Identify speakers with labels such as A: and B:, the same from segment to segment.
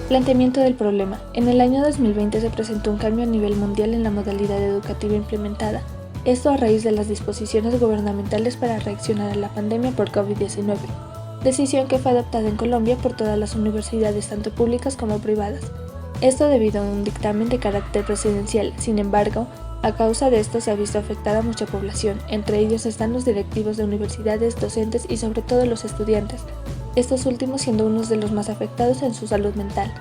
A: Planteamiento del problema. En el año 2020 se presentó un cambio a nivel mundial en la modalidad educativa implementada, esto a raíz de las disposiciones gubernamentales para reaccionar a la pandemia por COVID-19, decisión que fue adoptada en Colombia por todas las universidades, tanto públicas como privadas. Esto debido a un dictamen de carácter presidencial. Sin embargo, a causa de esto se ha visto afectada a mucha población, entre ellos están los directivos de universidades, docentes y sobre todo los estudiantes, estos últimos siendo unos de los más afectados en su salud mental,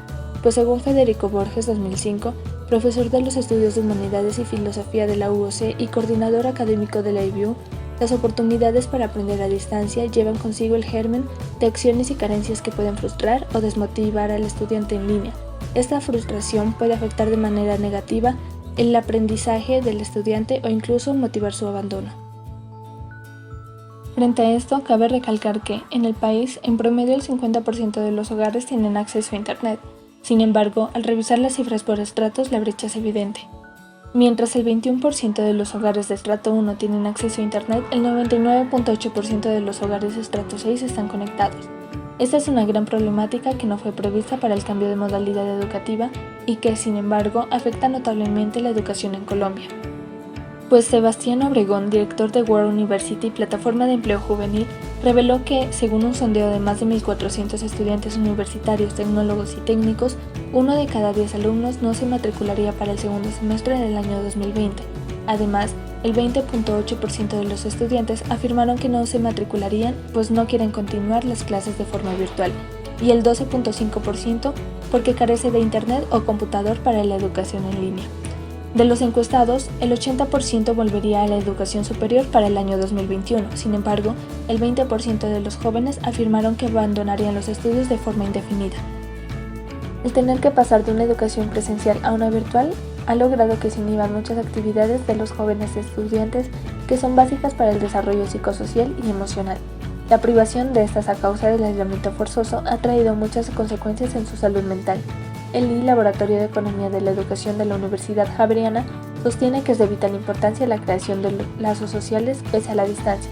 A: pues según Federico Borges 2005, profesor de los estudios de Humanidades y Filosofía de la UOC y coordinador académico de la IBU, las oportunidades para aprender a distancia llevan consigo el germen de acciones y carencias que pueden frustrar o desmotivar al estudiante en línea. Esta frustración puede afectar de manera negativa el aprendizaje del estudiante o incluso motivar su abandono. Frente a esto, cabe recalcar que, en el país, en promedio el 50% de los hogares tienen acceso a Internet. Sin embargo, al revisar las cifras por estratos, la brecha es evidente. Mientras el 21% de los hogares de estrato 1 tienen acceso a Internet, el 99.8% de los hogares de estrato 6 están conectados. Esta es una gran problemática que no fue prevista para el cambio de modalidad educativa y que, sin embargo, afecta notablemente la educación en Colombia. Pues Sebastián Obregón, director de World University, plataforma de empleo juvenil, reveló que, según un sondeo de más de 1.400 estudiantes universitarios, tecnólogos y técnicos, 1 de cada 10 alumnos no se matricularía para el segundo semestre del año 2020. Además, el 20.8% de los estudiantes afirmaron que no se matricularían pues no quieren continuar las clases de forma virtual, y el 12.5% porque carece de internet o computador para la educación en línea. De los encuestados, el 80% volvería a la educación superior para el año 2021. Sin embargo, el 20% de los jóvenes afirmaron que abandonarían los estudios de forma indefinida. El tener que pasar de una educación presencial a una virtual ha logrado que se inhiban muchas actividades de los jóvenes estudiantes que son básicas para el desarrollo psicosocial y emocional. La privación de estas a causa del aislamiento forzoso ha traído muchas consecuencias en su salud mental. El LI, Laboratorio de Economía de la Educación de la Universidad Javeriana, sostiene que es de vital importancia la creación de lazos sociales pese a la distancia.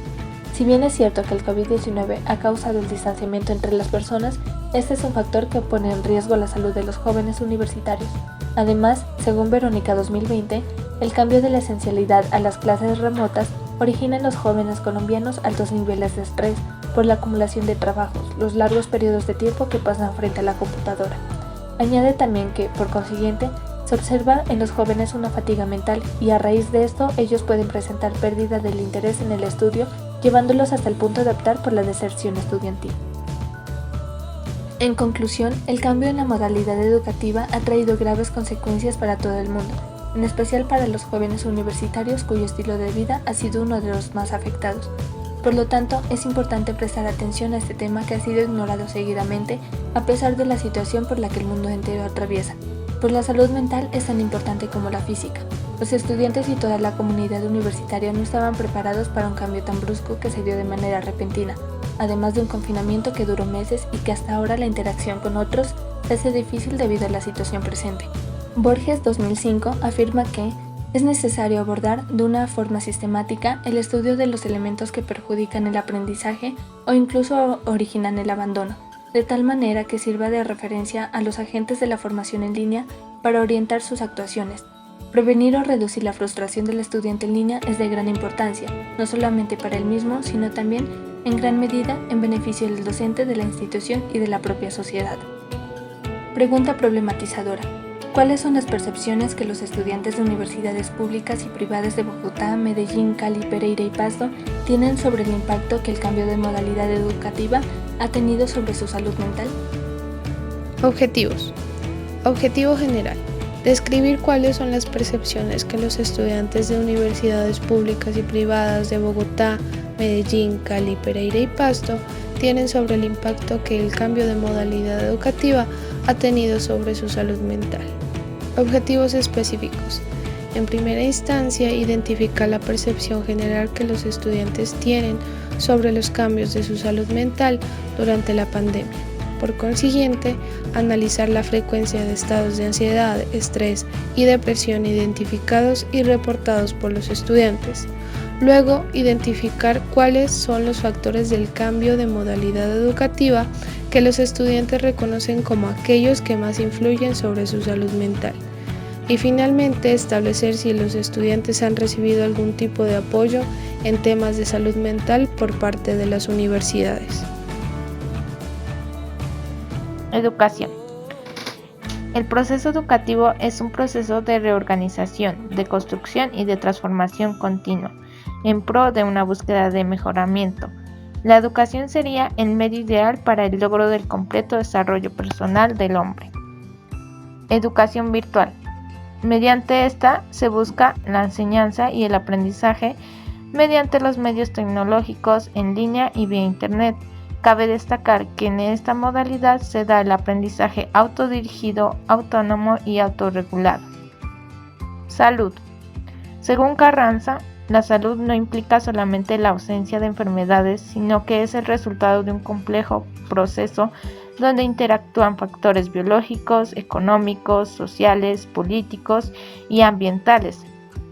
A: Si bien es cierto que el COVID-19 ha causado el distanciamiento entre las personas, este es un factor que pone en riesgo la salud de los jóvenes universitarios. Además, según Verónica 2020, el cambio de la esencialidad a las clases remotas origina en los jóvenes colombianos altos niveles de estrés por la acumulación de trabajos, los largos periodos de tiempo que pasan frente a la computadora. Añade también que, por consiguiente, se observa en los jóvenes una fatiga mental y a raíz de esto ellos pueden presentar pérdida del interés en el estudio, llevándolos hasta el punto de optar por la deserción estudiantil. En conclusión, el cambio en la modalidad educativa ha traído graves consecuencias para todo el mundo, en especial para los jóvenes universitarios cuyo estilo de vida ha sido uno de los más afectados. Por lo tanto, es importante prestar atención a este tema que ha sido ignorado seguidamente a pesar de la situación por la que el mundo entero atraviesa, pues la salud mental es tan importante como la física. Los estudiantes y toda la comunidad universitaria no estaban preparados para un cambio tan brusco que se dio de manera repentina, además de un confinamiento que duró meses y que hasta ahora la interacción con otros se hace difícil debido a la situación presente. Borges 2005 afirma que es necesario abordar de una forma sistemática el estudio de los elementos que perjudican el aprendizaje o incluso originan el abandono, de tal manera que sirva de referencia a los agentes de la formación en línea para orientar sus actuaciones. Prevenir o reducir la frustración del estudiante en línea es de gran importancia, no solamente para él mismo, sino también, en gran medida, en beneficio del docente, de la institución y de la propia sociedad. Pregunta problematizadora. ¿Cuáles son las percepciones que los estudiantes de universidades públicas y privadas de Bogotá, Medellín, Cali, Pereira y Pasto tienen sobre el impacto que el cambio de modalidad educativa ha tenido sobre su salud mental?
B: Objetivos. Objetivo general. Describir cuáles son las percepciones que los estudiantes de universidades públicas y privadas de Bogotá, Medellín, Cali, Pereira y Pasto tienen sobre el impacto que el cambio de modalidad educativa ha tenido sobre su salud mental. Objetivos específicos. En primera instancia, identificar la percepción general que los estudiantes tienen sobre los cambios de su salud mental durante la pandemia. Por consiguiente, analizar la frecuencia de estados de ansiedad, estrés y depresión identificados y reportados por los estudiantes. Luego, identificar cuáles son los factores del cambio de modalidad educativa que los estudiantes reconocen como aquellos que más influyen sobre su salud mental. Y finalmente, establecer si los estudiantes han recibido algún tipo de apoyo en temas de salud mental por parte de las universidades.
C: Educación. El proceso educativo es un proceso de reorganización, de construcción y de transformación continua, en pro de una búsqueda de mejoramiento. La educación sería el medio ideal para el logro del completo desarrollo personal del hombre. Educación virtual. Mediante esta se busca la enseñanza y el aprendizaje mediante los medios tecnológicos en línea y vía Internet. Cabe destacar que en esta modalidad se da el aprendizaje autodirigido, autónomo y autorregulado. Salud. Según Carranza, la salud no implica solamente la ausencia de enfermedades, sino que es el resultado de un complejo proceso donde interactúan factores biológicos, económicos, sociales, políticos y ambientales,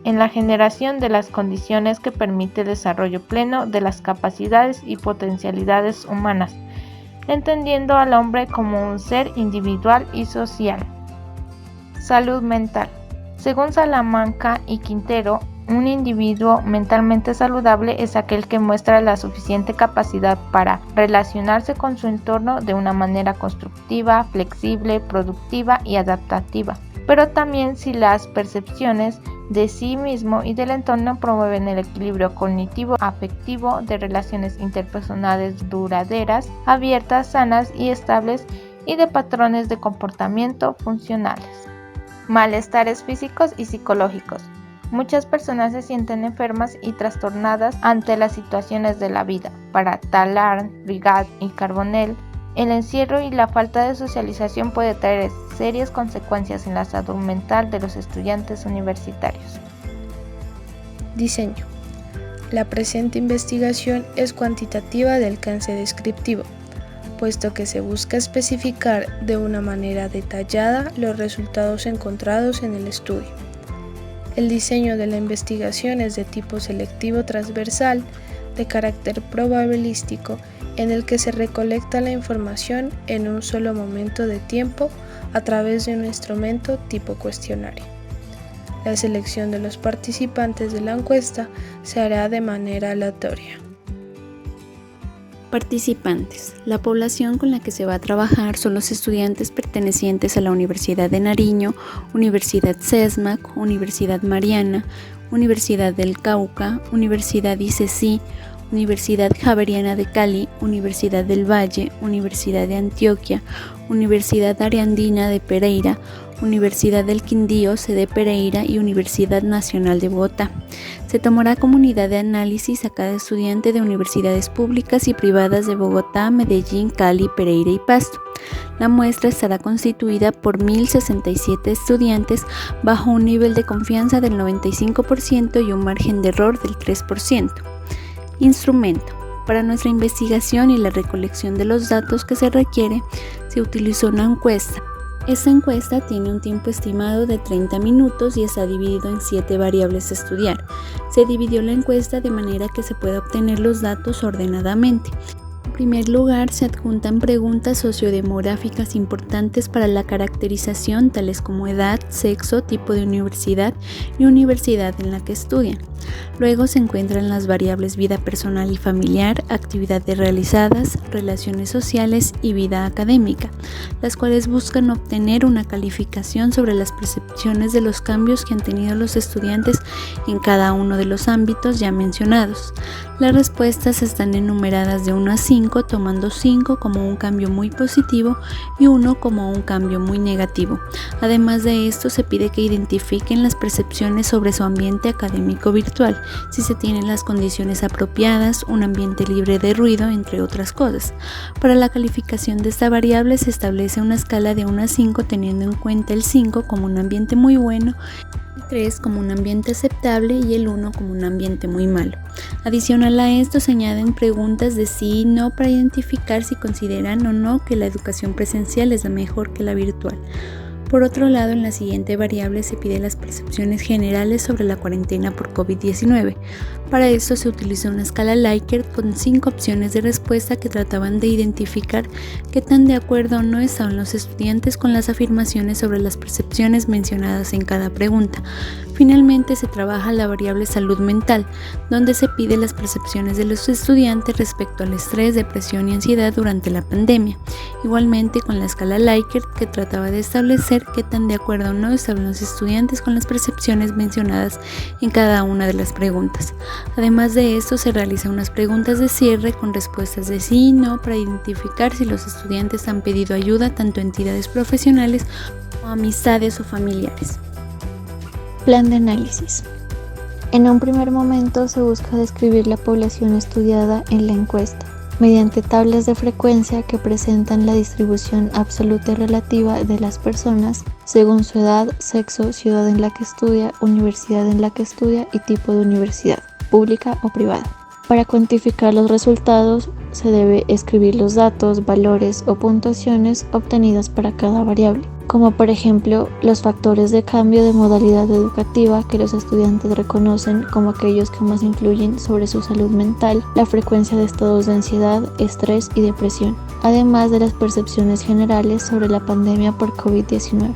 C: en la generación de las condiciones que permite el desarrollo pleno de las capacidades y potencialidades humanas, entendiendo al hombre como un ser individual y social. Salud mental. Según Salamanca y Quintero, un individuo mentalmente saludable es aquel que muestra la suficiente capacidad para relacionarse con su entorno de una manera constructiva, flexible, productiva y adaptativa, pero también si las percepciones de sí mismo y del entorno promueven el equilibrio cognitivo-afectivo de relaciones interpersonales duraderas, abiertas, sanas y estables y de patrones de comportamiento funcionales. Malestares físicos y psicológicos. Muchas personas se sienten enfermas y trastornadas ante las situaciones de la vida. Para Talard, Rigat y Carbonell, el encierro y la falta de socialización puede traer serias consecuencias en la salud mental de los estudiantes universitarios.
B: Diseño. La presente investigación es cuantitativa de alcance descriptivo, puesto que se busca especificar de una manera detallada los resultados encontrados en el estudio. El diseño de la investigación es de tipo selectivo transversal, de carácter probabilístico, en el que se recolecta la información en un solo momento de tiempo a través de un instrumento tipo cuestionario. La selección de los participantes de la encuesta se hará de manera aleatoria.
D: Participantes. La población con la que se va a trabajar son los estudiantes pertenecientes a la Universidad de Nariño, Universidad CESMAC, Universidad Mariana, Universidad del Cauca, Universidad ICESI, Universidad Javeriana de Cali, Universidad del Valle, Universidad de Antioquia, Universidad Ariandina de Pereira, Universidad del Quindío, sede Pereira y Universidad Nacional de Bogotá. Se tomará como unidad de análisis a cada estudiante de universidades públicas y privadas de Bogotá, Medellín, Cali, Pereira y Pasto. La muestra estará constituida por 1.067 estudiantes bajo un nivel de confianza del 95% y un margen de error del 3%. Instrumento. Para nuestra investigación y la recolección de los datos que se requiere, se utilizó una encuesta. Esta encuesta tiene un tiempo estimado de 30 minutos y está dividido en 7 variables a estudiar. Se dividió la encuesta de manera que se pueda obtener los datos ordenadamente. En primer lugar, se adjuntan preguntas sociodemográficas importantes para la caracterización, tales como edad, sexo, tipo de universidad y universidad en la que estudian. Luego se encuentran las variables vida personal y familiar, actividades realizadas, relaciones sociales y vida académica, las cuales buscan obtener una calificación sobre las percepciones de los cambios que han tenido los estudiantes en cada uno de los ámbitos ya mencionados. Las respuestas están enumeradas de 1 a 5, tomando 5 como un cambio muy positivo y 1 como un cambio muy negativo. Además de esto, se pide que identifiquen las percepciones sobre su ambiente académico virtual, si se tienen las condiciones apropiadas, un ambiente libre de ruido, entre otras cosas. Para la calificación de esta variable se establece una escala de 1 a 5 teniendo en cuenta el 5 como un ambiente muy bueno, el 3 como un ambiente aceptable y el 1 como un ambiente muy malo. Adicional a esto se añaden preguntas de sí y no para identificar si consideran o no que la educación presencial es mejor que la virtual. Por otro lado, en la siguiente variable se pide las percepciones generales sobre la cuarentena por COVID-19. Para esto se utiliza una escala Likert con 5 opciones de respuesta que trataban de identificar qué tan de acuerdo o no estaban los estudiantes con las afirmaciones sobre las percepciones mencionadas en cada pregunta. Finalmente se trabaja la variable salud mental, donde se pide las percepciones de los estudiantes respecto al estrés, depresión y ansiedad durante la pandemia. Igualmente con la escala Likert, que trataba de establecer qué tan de acuerdo o no estaban los estudiantes con las percepciones mencionadas en cada una de las preguntas. Además de esto, se realizan unas preguntas de cierre con respuestas de sí y no para identificar si los estudiantes han pedido ayuda tanto a entidades profesionales como a amistades o familiares.
E: Plan de análisis. En un primer momento se busca describir la población estudiada en la encuesta, mediante tablas de frecuencia que presentan la distribución absoluta y relativa de las personas según su edad, sexo, ciudad en la que estudia, universidad en la que estudia y tipo de universidad, pública o privada. Para cuantificar los resultados se debe escribir los datos, valores o puntuaciones obtenidas para cada variable, como por ejemplo los factores de cambio de modalidad educativa que los estudiantes reconocen como aquellos que más influyen sobre su salud mental, la frecuencia de estados de ansiedad, estrés y depresión, además de las percepciones generales sobre la pandemia por COVID-19.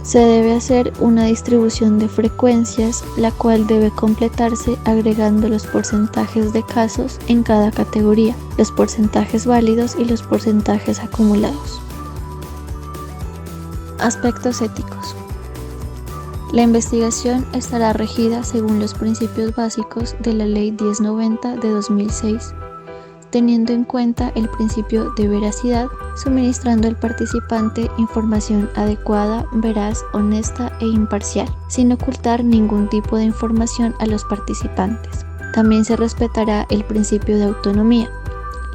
E: Se debe hacer una distribución de frecuencias, la cual debe completarse agregando los porcentajes de casos en cada categoría, los porcentajes válidos y los porcentajes acumulados. Aspectos éticos. La investigación estará regida según los principios básicos de la Ley 1090 de 2006, teniendo en cuenta el principio de veracidad, suministrando al participante información adecuada, veraz, honesta e imparcial, sin ocultar ningún tipo de información a los participantes. También se respetará el principio de autonomía.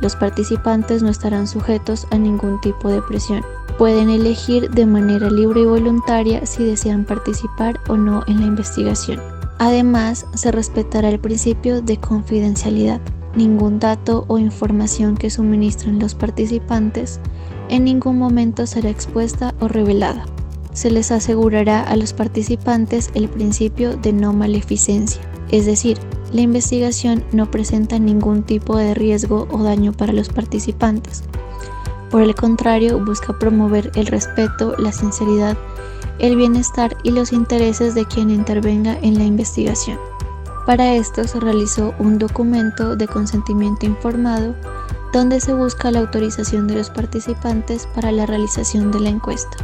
E: Los participantes no estarán sujetos a ningún tipo de presión. Pueden elegir de manera libre y voluntaria si desean participar o no en la investigación. Además, se respetará el principio de confidencialidad. Ningún dato o información que suministren los participantes en ningún momento será expuesta o revelada. Se les asegurará a los participantes el principio de no maleficencia, es decir, la investigación no presenta ningún tipo de riesgo o daño para los participantes. Por el contrario, busca promover el respeto, la sinceridad, el bienestar y los intereses de quien intervenga en la investigación. Para esto se realizó un documento de consentimiento informado donde se busca la autorización de los participantes para la realización de la encuesta.